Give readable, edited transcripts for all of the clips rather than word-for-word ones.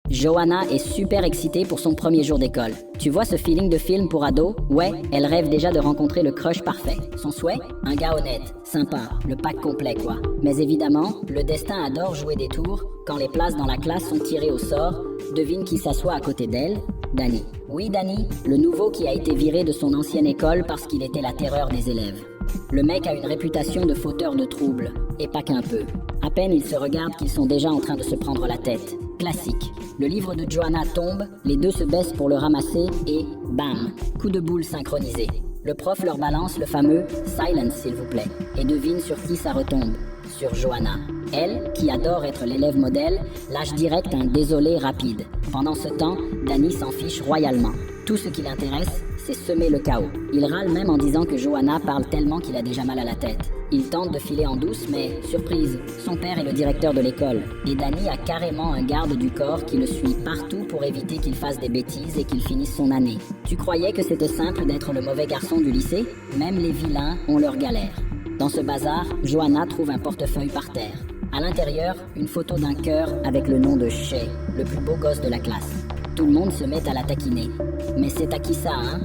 Johanna est super excitée pour son premier jour d'école. Tu vois ce feeling de film pour ado? Ouais, elle rêve déjà de rencontrer le crush parfait. Son souhait? Un gars honnête, sympa, le pack complet quoi. Mais évidemment, le destin adore jouer des tours. Quand les places dans la classe sont tirées au sort, devine qui s'assoit à côté d'elle? Danny. Oui, Danny, le nouveau qui a été viré de son ancienne école parce qu'il était la terreur des élèves. Le mec a une réputation de fauteur de troubles, et pas qu'un peu. À peine ils se regardent qu'ils sont déjà en train de se prendre la tête. Classique. Le livre de Johanna tombe, les deux se baissent pour le ramasser et bam, coup de boule synchronisé. Le prof leur balance le fameux « silence s'il vous plaît » et devine sur qui ça retombe. Sur Johanna. Elle, qui adore être l'élève modèle, lâche direct un désolé rapide. Pendant ce temps, Danny s'en fiche royalement. Tout ce qui l'intéresse, c'est semer le chaos. Il râle même en disant que Johanna parle tellement qu'il a déjà mal à la tête. Il tente de filer en douce, mais surprise, son père est le directeur de l'école. Et Danny a carrément un garde du corps qui le suit partout pour éviter qu'il fasse des bêtises et qu'il finisse son année. Tu croyais que c'était simple d'être le mauvais garçon du lycée? Même les vilains ont leur galère. Dans ce bazar, Johanna trouve un portefeuille par terre. À l'intérieur, une photo d'un cœur avec le nom de Shay, le plus beau gosse de la classe. Tout le monde se met à la taquiner. Mais c'est à qui ça, hein?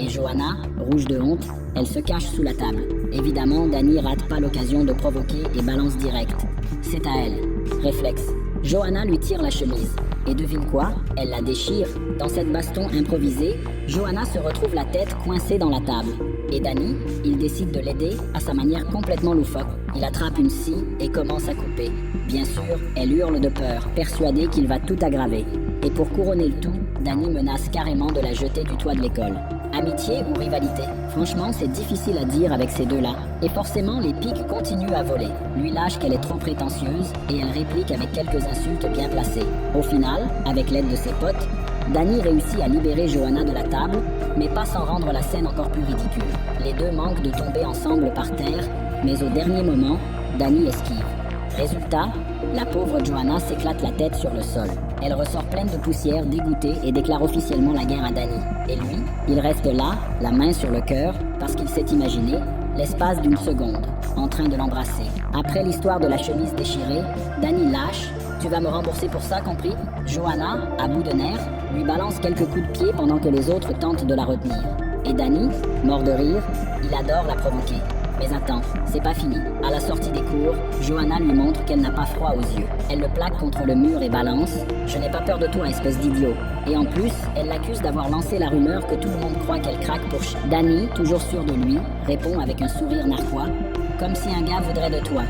Et Johanna, rouge de honte, elle se cache sous la table. Évidemment, Danny rate pas l'occasion de provoquer et balance direct. C'est à elle. Réflexe. Johanna lui tire la chemise. Et devine quoi? Elle la déchire. Dans cette baston improvisée, Johanna se retrouve la tête coincée dans la table. Et Danny, il décide de l'aider à sa manière complètement loufoque. Il attrape une scie et commence à couper. Bien sûr, elle hurle de peur, persuadée qu'il va tout aggraver. Et pour couronner le tout, Danny menace carrément de la jeter du toit de l'école. Amitié ou rivalité? Franchement, c'est difficile à dire avec ces deux-là. Et forcément, les piques continuent à voler. Lui lâche qu'elle est trop prétentieuse et elle réplique avec quelques insultes bien placées. Au final, avec l'aide de ses potes, Danny réussit à libérer Johanna de la table, mais pas sans rendre la scène encore plus ridicule. Les deux manquent de tomber ensemble par terre, mais au dernier moment, Danny esquive. Résultat, la pauvre Johanna s'éclate la tête sur le sol. Elle ressort pleine de poussière, dégoûtée, et déclare officiellement la guerre à Danny. Et lui, il reste là, la main sur le cœur, parce qu'il s'est imaginé, l'espace d'une seconde, en train de l'embrasser. Après l'histoire de la chemise déchirée, Danny lâche « Tu vas me rembourser pour ça, compris ?» Johanna, à bout de nerfs, lui balance quelques coups de pied pendant que les autres tentent de la retenir. Et Danny, mort de rire, il adore la provoquer. Mais attends, c'est pas fini. À la sortie des cours, Johanna lui montre qu'elle n'a pas froid aux yeux. Elle le plaque contre le mur et balance « Je n'ai pas peur de toi, espèce d'idiot ». Et en plus, elle l'accuse d'avoir lancé la rumeur que tout le monde croit qu'elle craque pour Danny, toujours sûr de lui, répond avec un sourire narquois « Comme si un gars voudrait de toi ».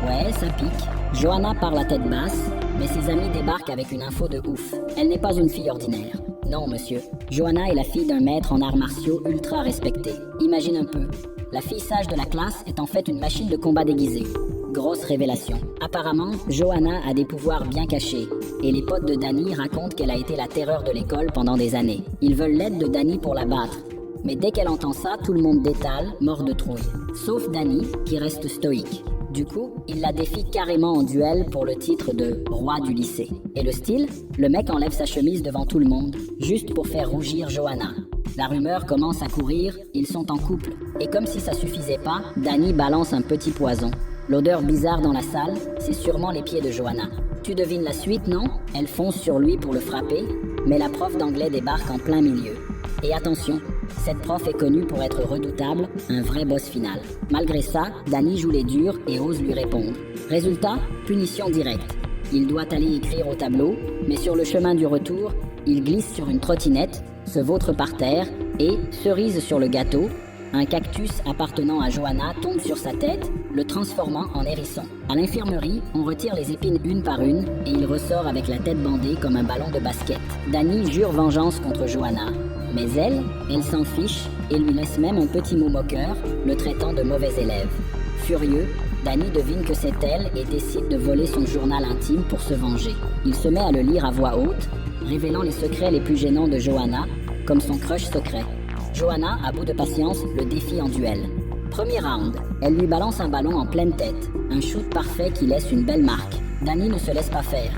Ouais, ça pique. Johanna part la tête basse, mais ses amis débarquent avec une info de ouf. Elle n'est pas une fille ordinaire. Non, monsieur. Johanna est la fille d'un maître en arts martiaux ultra respecté. Imagine un peu. La fille sage de la classe est en fait une machine de combat déguisée. Grosse révélation. Apparemment, Johanna a des pouvoirs bien cachés. Et les potes de Danny racontent qu'elle a été la terreur de l'école pendant des années. Ils veulent l'aide de Danny pour la battre. Mais dès qu'elle entend ça, tout le monde détale, mort de trouille. Sauf Danny, qui reste stoïque. Du coup, il la défie carrément en duel pour le titre de roi du lycée. Et le style? Le mec enlève sa chemise devant tout le monde, juste pour faire rougir Johanna. La rumeur commence à courir, ils sont en couple. Et comme si ça suffisait pas, Danny balance un petit poison. L'odeur bizarre dans la salle, c'est sûrement les pieds de Johanna. Tu devines la suite, non? Elle fonce sur lui pour le frapper, mais la prof d'anglais débarque en plein milieu. Et attention, cette prof est connue pour être redoutable, un vrai boss final. Malgré ça, Danny joue les durs et ose lui répondre. Résultat, punition directe. Il doit aller écrire au tableau, mais sur le chemin du retour, il glisse sur une trottinette, se vautre par terre et, cerise sur le gâteau, un cactus appartenant à Johanna tombe sur sa tête, le transformant en hérisson. À l'infirmerie, on retire les épines une par une et il ressort avec la tête bandée comme un ballon de basket. Danny jure vengeance contre Johanna. Mais elle s'en fiche et lui laisse même un petit mot moqueur, le traitant de mauvais élève. Furieux, Danny devine que c'est elle et décide de voler son journal intime pour se venger. Il se met à le lire à voix haute, révélant les secrets les plus gênants de Johanna, comme son crush secret. Johanna, à bout de patience, le défie en duel. Premier round, elle lui balance un ballon en pleine tête, un shoot parfait qui laisse une belle marque. Danny ne se laisse pas faire.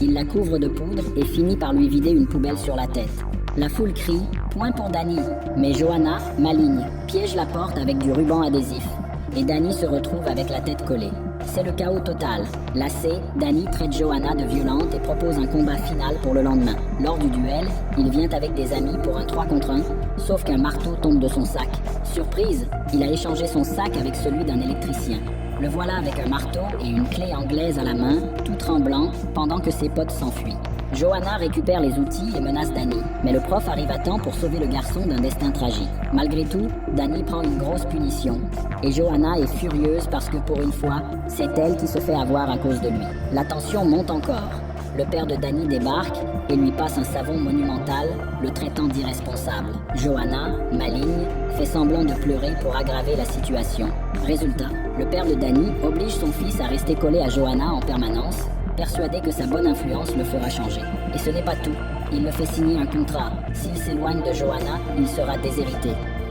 Il la couvre de poudre et finit par lui vider une poubelle sur la tête. La foule crie « Point pour Danny », mais Johanna, maligne, piège la porte avec du ruban adhésif. Et Danny se retrouve avec la tête collée. C'est le chaos total. Lassé, Danny traite Johanna de violente et propose un combat final pour le lendemain. Lors du duel, il vient avec des amis pour un 3 contre 1, sauf qu'un marteau tombe de son sac. Surprise, il a échangé son sac avec celui d'un électricien. Le voilà avec un marteau et une clé anglaise à la main, tout tremblant, pendant que ses potes s'enfuient. Johanna récupère les outils et menace Danny, mais le prof arrive à temps pour sauver le garçon d'un destin tragique. Malgré tout, Danny prend une grosse punition, et Johanna est furieuse parce que pour une fois, c'est elle qui se fait avoir à cause de lui. La tension monte encore. Le père de Danny débarque et lui passe un savon monumental, le traitant d'irresponsable. Johanna, maligne, fait semblant de pleurer pour aggraver la situation. Résultat, le père de Danny oblige son fils à rester collé à Johanna en permanence, persuadé que sa bonne influence le fera changer. Et ce n'est pas tout. Il le fait signer un contrat. S'il s'éloigne de Johanna, il sera déshérité.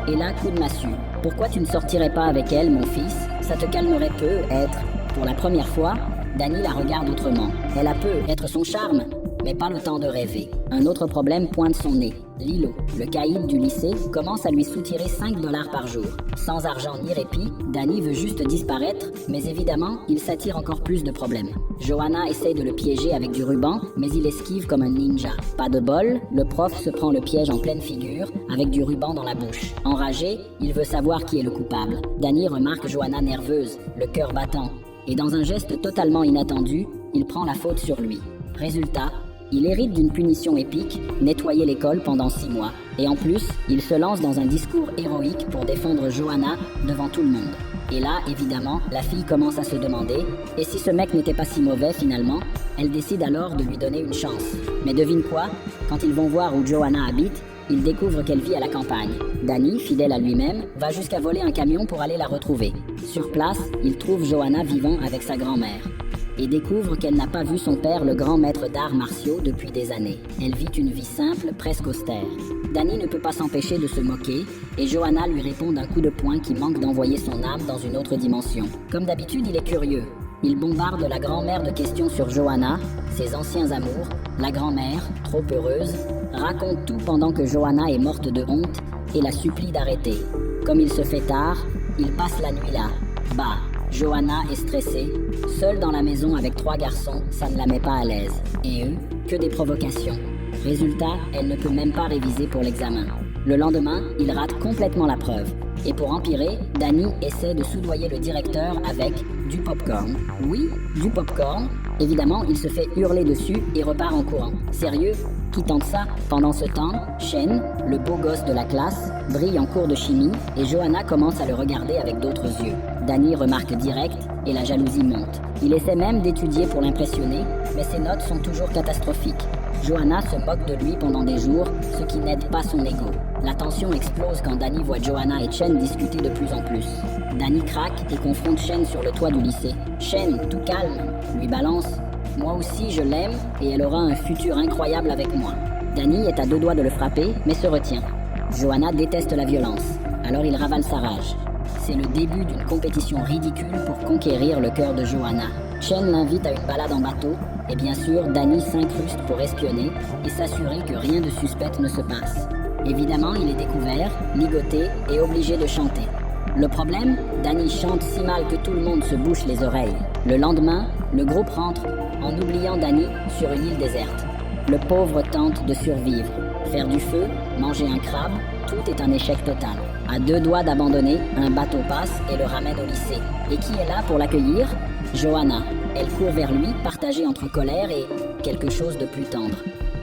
Et là, coup de massue. Pourquoi tu ne sortirais pas avec elle, mon fils? Ça te calmerait peu, être. Pour la première fois, Danny la regarde autrement. Elle a peu être son charme, mais pas le temps de rêver. Un autre problème pointe son nez. Lilo, le caïd du lycée, commence à lui soutirer 5 $ par jour. Sans argent ni répit, Danny veut juste disparaître, mais évidemment, il s'attire encore plus de problèmes. Johanna essaie de le piéger avec du ruban, mais il esquive comme un ninja. Pas de bol, le prof se prend le piège en pleine figure, avec du ruban dans la bouche. Enragé, il veut savoir qui est le coupable. Danny remarque Johanna nerveuse, le cœur battant, et dans un geste totalement inattendu, il prend la faute sur lui. Résultat, il hérite d'une punition épique, nettoyer l'école pendant 6 mois. Et en plus, il se lance dans un discours héroïque pour défendre Johanna devant tout le monde. Et là, évidemment, la fille commence à se demander, et si ce mec n'était pas si mauvais finalement? Elle décide alors de lui donner une chance. Mais devine quoi? Quand ils vont voir où Johanna habite, ils découvrent qu'elle vit à la campagne. Danny, fidèle à lui-même, va jusqu'à voler un camion pour aller la retrouver. Sur place, il trouve Johanna vivant avec sa grand-mère et découvre qu'elle n'a pas vu son père, le grand maître d'arts martiaux, depuis des années. Elle vit une vie simple, presque austère. Danny ne peut pas s'empêcher de se moquer, et Johanna lui répond d'un coup de poing qui manque d'envoyer son âme dans une autre dimension. Comme d'habitude, il est curieux. Il bombarde la grand-mère de questions sur Johanna, ses anciens amours, la grand-mère, trop heureuse, raconte tout pendant que Johanna est morte de honte et la supplie d'arrêter. Comme il se fait tard, il passe la nuit là. Bah, Johanna est stressée, seule dans la maison avec 3 garçons, ça ne la met pas à l'aise. Et eux, que des provocations. Résultat, elle ne peut même pas réviser pour l'examen. Le lendemain, il rate complètement la preuve. Et pour empirer, Danny essaie de soudoyer le directeur avec du popcorn. Oui, du popcorn. Évidemment, il se fait hurler dessus et repart en courant. Sérieux? Qui tente ça? Pendant ce temps, Shen, le beau gosse de la classe, brille en cours de chimie et Johanna commence à le regarder avec d'autres yeux. Danny remarque direct et la jalousie monte. Il essaie même d'étudier pour l'impressionner, mais ses notes sont toujours catastrophiques. Johanna se moque de lui pendant des jours, ce qui n'aide pas son ego. La tension explose quand Danny voit Johanna et Shen discuter de plus en plus. Danny craque et confronte Shen sur le toit du lycée. Shen, tout calme, lui balance « Moi aussi je l'aime et elle aura un futur incroyable avec moi ». Danny est à 2 doigts de le frapper, mais se retient. Johanna déteste la violence, alors il ravale sa rage. C'est le début d'une compétition ridicule pour conquérir le cœur de Johanna. Shen l'invite à une balade en bateau, et bien sûr, Danny s'incruste pour espionner et s'assurer que rien de suspect ne se passe. Évidemment, il est découvert, ligoté et obligé de chanter. Le problème, Danny chante si mal que tout le monde se bouche les oreilles. Le lendemain, le groupe rentre en oubliant Danny sur une île déserte. Le pauvre tente de survivre. Faire du feu, manger un crabe, tout est un échec total. À 2 doigts d'abandonner, un bateau passe et le ramène au lycée. Et qui est là pour l'accueillir? Johanna. Elle court vers lui, partagée entre colère et quelque chose de plus tendre.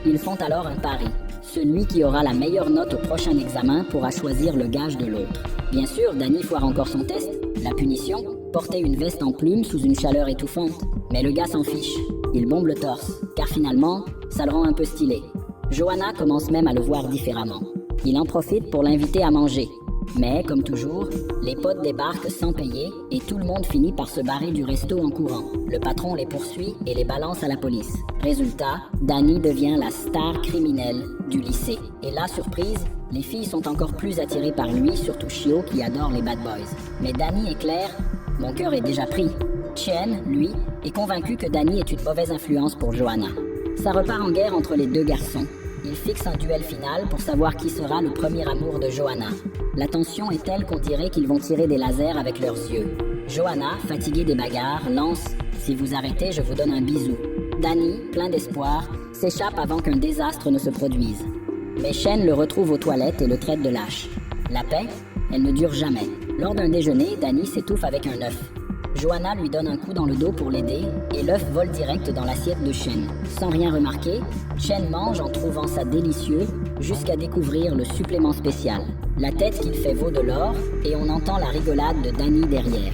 Ils font alors un pari. Celui qui aura la meilleure note au prochain examen pourra choisir le gage de l'autre. Bien sûr, Danny foire encore son test. La punition? Porter une veste en plume sous une chaleur étouffante. Mais le gars s'en fiche. Il bombe le torse, car finalement, ça le rend un peu stylé. Johanna commence même à le voir différemment. Il en profite pour l'inviter à manger. Mais, comme toujours, les potes débarquent sans payer et tout le monde finit par se barrer du resto en courant. Le patron les poursuit et les balance à la police. Résultat, Danny devient la star criminelle du lycée. Et là, surprise, les filles sont encore plus attirées par lui, surtout Shio qui adore les bad boys. Mais Danny est clair, mon cœur est déjà pris. Chen, lui, est convaincu que Danny est une mauvaise influence pour Johanna. Ça repart en guerre entre les 2 garçons. Ils fixent un duel final pour savoir qui sera le premier amour de Johanna. La tension est telle qu'on dirait qu'ils vont tirer des lasers avec leurs yeux. Johanna, fatiguée des bagarres, lance « Si vous arrêtez, je vous donne un bisou ». Danny, plein d'espoir, s'échappe avant qu'un désastre ne se produise. Mais Shen le retrouve aux toilettes et le traite de lâche. La paix, elle ne dure jamais. Lors d'un déjeuner, Danny s'étouffe avec un œuf. Johanna lui donne un coup dans le dos pour l'aider et l'œuf vole direct dans l'assiette de Shen. Sans rien remarquer, Shen mange en trouvant ça délicieux jusqu'à découvrir le supplément spécial. La tête qu'il fait vaut de l'or et on entend la rigolade de Danny derrière.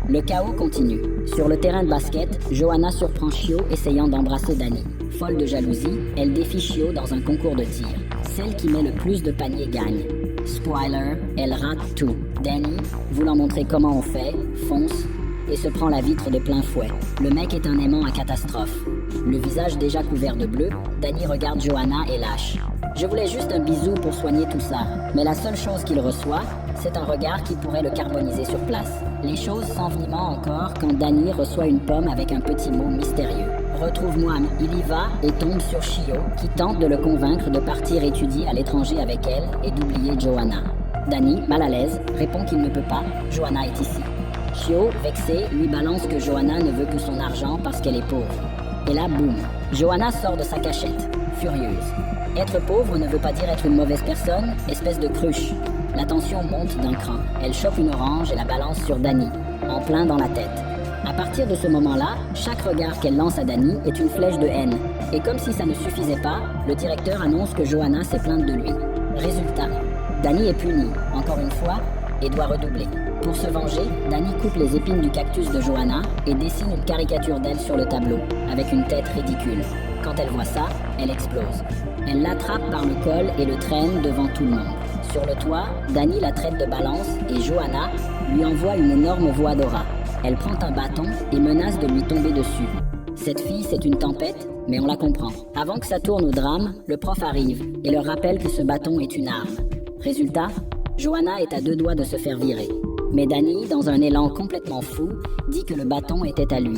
Le chaos continue. Sur le terrain de basket, Johanna surprend Shio essayant d'embrasser Danny. Folle de jalousie, elle défie Shio dans un concours de tir. Celle qui met le plus de paniers gagne. Spoiler, elle rate tout. Danny, voulant montrer comment on fait, fonce et se prend la vitre de plein fouet. Le mec est un aimant à catastrophe. Le visage déjà couvert de bleu, Danny regarde Johanna et lâche. Je voulais juste un bisou pour soigner tout ça. Mais la seule chose qu'il reçoit, c'est un regard qui pourrait le carboniser sur place. Les choses s'enveniment encore quand Danny reçoit une pomme avec un petit mot mystérieux. Retrouve-moi, il y va et tombe sur Shio, qui tente de le convaincre de partir étudier à l'étranger avec elle et d'oublier Johanna. Danny, mal à l'aise, répond qu'il ne peut pas, Johanna est ici. Shio, vexé, lui balance que Johanna ne veut que son argent parce qu'elle est pauvre. Et là, boum, Johanna sort de sa cachette, furieuse. Être pauvre ne veut pas dire être une mauvaise personne, espèce de cruche. La tension monte d'un cran. Elle chope une orange et la balance sur Danny, en plein dans la tête. À partir de ce moment-là, chaque regard qu'elle lance à Danny est une flèche de haine. Et comme si ça ne suffisait pas, le directeur annonce que Johanna s'est plainte de lui. Résultat, Danny est puni, encore une fois, et doit redoubler. Pour se venger, Danny coupe les épines du cactus de Johanna et dessine une caricature d'elle sur le tableau, avec une tête ridicule. Quand elle voit ça, elle explose. Elle l'attrape par le col et le traîne devant tout le monde. Sur le toit, Danny la traite de balance et Johanna lui envoie une énorme voix d'aura. Elle prend un bâton et menace de lui tomber dessus. Cette fille, c'est une tempête, mais on la comprend. Avant que ça tourne au drame, le prof arrive et leur rappelle que ce bâton est une arme. Résultat, Johanna est à 2 doigts de se faire virer. Mais Danny, dans un élan complètement fou, dit que le bâton était à lui.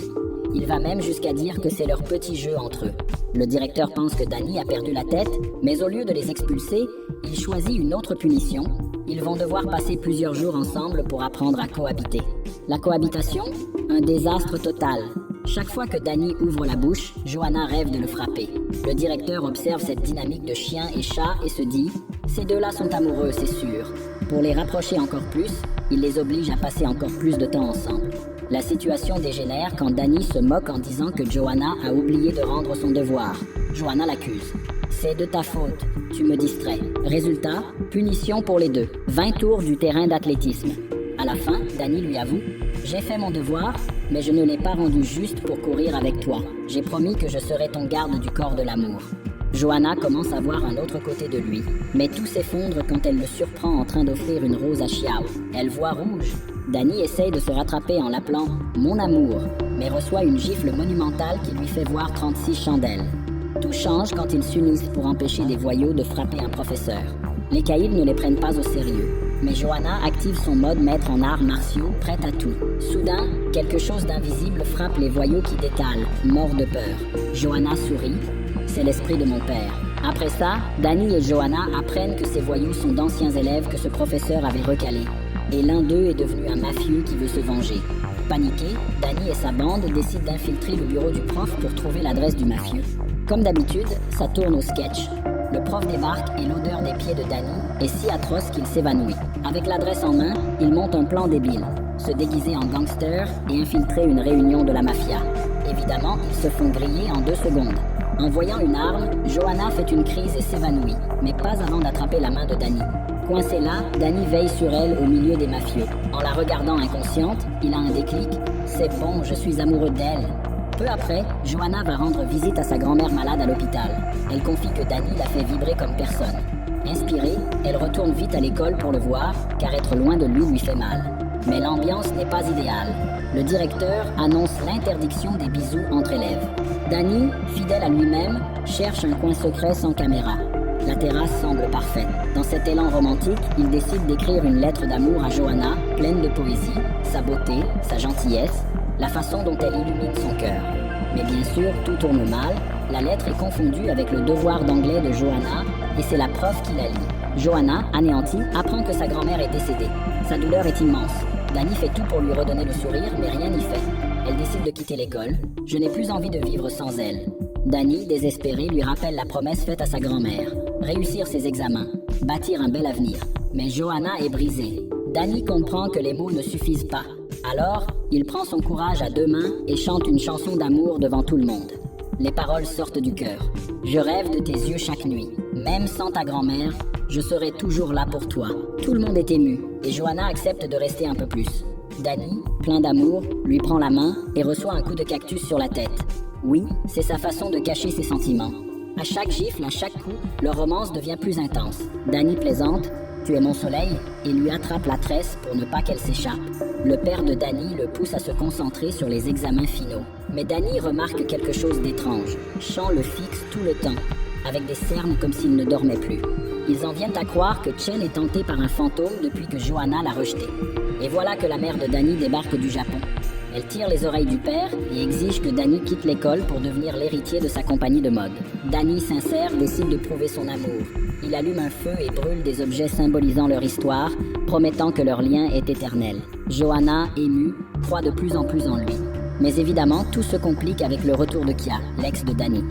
Il va même jusqu'à dire que c'est leur petit jeu entre eux. Le directeur pense que Danny a perdu la tête, mais au lieu de les expulser, il choisit une autre punition. Ils vont devoir passer plusieurs jours ensemble pour apprendre à cohabiter. La cohabitation? Un désastre total. Chaque fois que Danny ouvre la bouche, Johanna rêve de le frapper. Le directeur observe cette dynamique de chien et chat et se dit « Ces deux-là sont amoureux, c'est sûr ». Pour les rapprocher encore plus, il les oblige à passer encore plus de temps ensemble. La situation dégénère quand Danny se moque en disant que Johanna a oublié de rendre son devoir. Johanna l'accuse. « C'est de ta faute, tu me distrais ». Résultat, punition pour les deux. 20 tours du terrain d'athlétisme. À la fin, Danny lui avoue « J'ai fait mon devoir, mais je ne l'ai pas rendu juste pour courir avec toi. J'ai promis que je serais ton garde du corps de l'amour. » Johanna commence à voir un autre côté de lui, mais tout s'effondre quand elle le surprend en train d'offrir une rose à Xiao. Elle voit rouge. Danny essaye de se rattraper en l'appelant « mon amour », mais reçoit une gifle monumentale qui lui fait voir 36 chandelles. Tout change quand ils s'unissent pour empêcher des voyous de frapper un professeur. Les caïds ne les prennent pas au sérieux, mais Johanna active son mode maître en arts martiaux, prête à tout. Soudain, quelque chose d'invisible frappe les voyous qui détalent, morts de peur. Johanna sourit. C'est l'esprit de mon père. Après ça, Danny et Johanna apprennent que ces voyous sont d'anciens élèves que ce professeur avait recalés. Et l'un d'eux est devenu un mafieux qui veut se venger. Paniqué, Danny et sa bande décident d'infiltrer le bureau du prof pour trouver l'adresse du mafieux. Comme d'habitude, ça tourne au sketch. Le prof débarque et l'odeur des pieds de Danny est si atroce qu'il s'évanouit. Avec l'adresse en main, il monte un plan débile. Se déguiser en gangster et infiltrer une réunion de la mafia. Évidemment, ils se font griller en 2 secondes. En voyant une arme, Johanna fait une crise et s'évanouit, mais pas avant d'attraper la main de Danny. Coincé là, Danny veille sur elle au milieu des mafieux. En la regardant inconsciente, il a un déclic. C'est bon, je suis amoureux d'elle. Peu après, Johanna va rendre visite à sa grand-mère malade à l'hôpital. Elle confie que Danny la fait vibrer comme personne. Inspirée, elle retourne vite à l'école pour le voir, car être loin de lui fait mal. Mais l'ambiance n'est pas idéale. Le directeur annonce l'interdiction des bisous entre élèves. Danny, fidèle à lui-même, cherche un coin secret sans caméra. La terrasse semble parfaite. Dans cet élan romantique, il décide d'écrire une lettre d'amour à Johanna, pleine de poésie, sa beauté, sa gentillesse, la façon dont elle illumine son cœur. Mais bien sûr, tout tourne mal. La lettre est confondue avec le devoir d'anglais de Johanna et c'est la prof qui la lit. Johanna, anéantie, apprend que sa grand-mère est décédée. Sa douleur est immense. Dani fait tout pour lui redonner le sourire, mais rien n'y fait. Elle décide de quitter l'école. Je n'ai plus envie de vivre sans elle. Dani, désespéré, lui rappelle la promesse faite à sa grand-mère. Réussir ses examens, bâtir un bel avenir. Mais Johanna est brisée. Dani comprend que les mots ne suffisent pas. Alors, il prend son courage à deux mains et chante une chanson d'amour devant tout le monde. Les paroles sortent du cœur. Je rêve de tes yeux chaque nuit. Même sans ta grand-mère, je serai toujours là pour toi. Tout le monde est ému et Johanna accepte de rester un peu plus. Dani, plein d'amour, lui prend la main et reçoit un coup de cactus sur la tête. Oui, c'est sa façon de cacher ses sentiments. À chaque gifle, à chaque coup, leur romance devient plus intense. Dani plaisante, tu es mon soleil, et lui attrape la tresse pour ne pas qu'elle s'échappe. Le père de Dani le pousse à se concentrer sur les examens finaux. Mais Dani remarque quelque chose d'étrange. Chant le fixe tout le temps, avec des cernes comme s'il ne dormait plus. Ils en viennent à croire que Chen est tentée par un fantôme depuis que Johanna l'a rejeté. Et voilà que la mère de Dani débarque du Japon. Elle tire les oreilles du père et exige que Dani quitte l'école pour devenir l'héritier de sa compagnie de mode. Dani, sincère, décide de prouver son amour. Il allume un feu et brûle des objets symbolisant leur histoire, promettant que leur lien est éternel. Johanna, émue, croit de plus en plus en lui. Mais évidemment, tout se complique avec le retour de Kia, l'ex de Dani.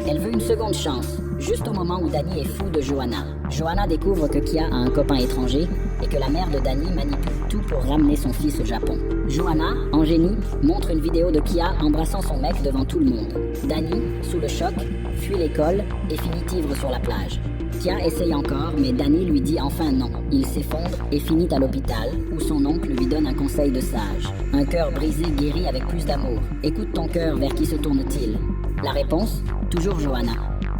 Elle veut une seconde chance, juste au moment où Dani est fou de Johanna. Johanna découvre que Kia a un copain étranger et que la mère de Dani manipule tout pour ramener son fils au Japon. Johanna, en génie, montre une vidéo de Kia embrassant son mec devant tout le monde. Dani, sous le choc, fuit l'école et finit ivre sur la plage. Kia essaye encore, mais Dani lui dit enfin non. Il s'effondre et finit à l'hôpital, où son oncle lui donne un conseil de sage. Un cœur brisé guérit avec plus d'amour. Écoute ton cœur, vers qui se tourne-t-il? La réponse? Toujours Johanna.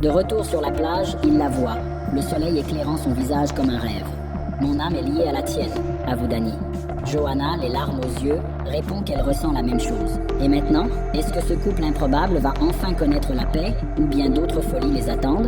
De retour sur la plage, il la voit, le soleil éclairant son visage comme un rêve. Mon âme est liée à la tienne, avoue Dani. Johanna, les larmes aux yeux, répond qu'elle ressent la même chose. Et maintenant, est-ce que ce couple improbable va enfin connaître la paix, ou bien d'autres folies les attendent?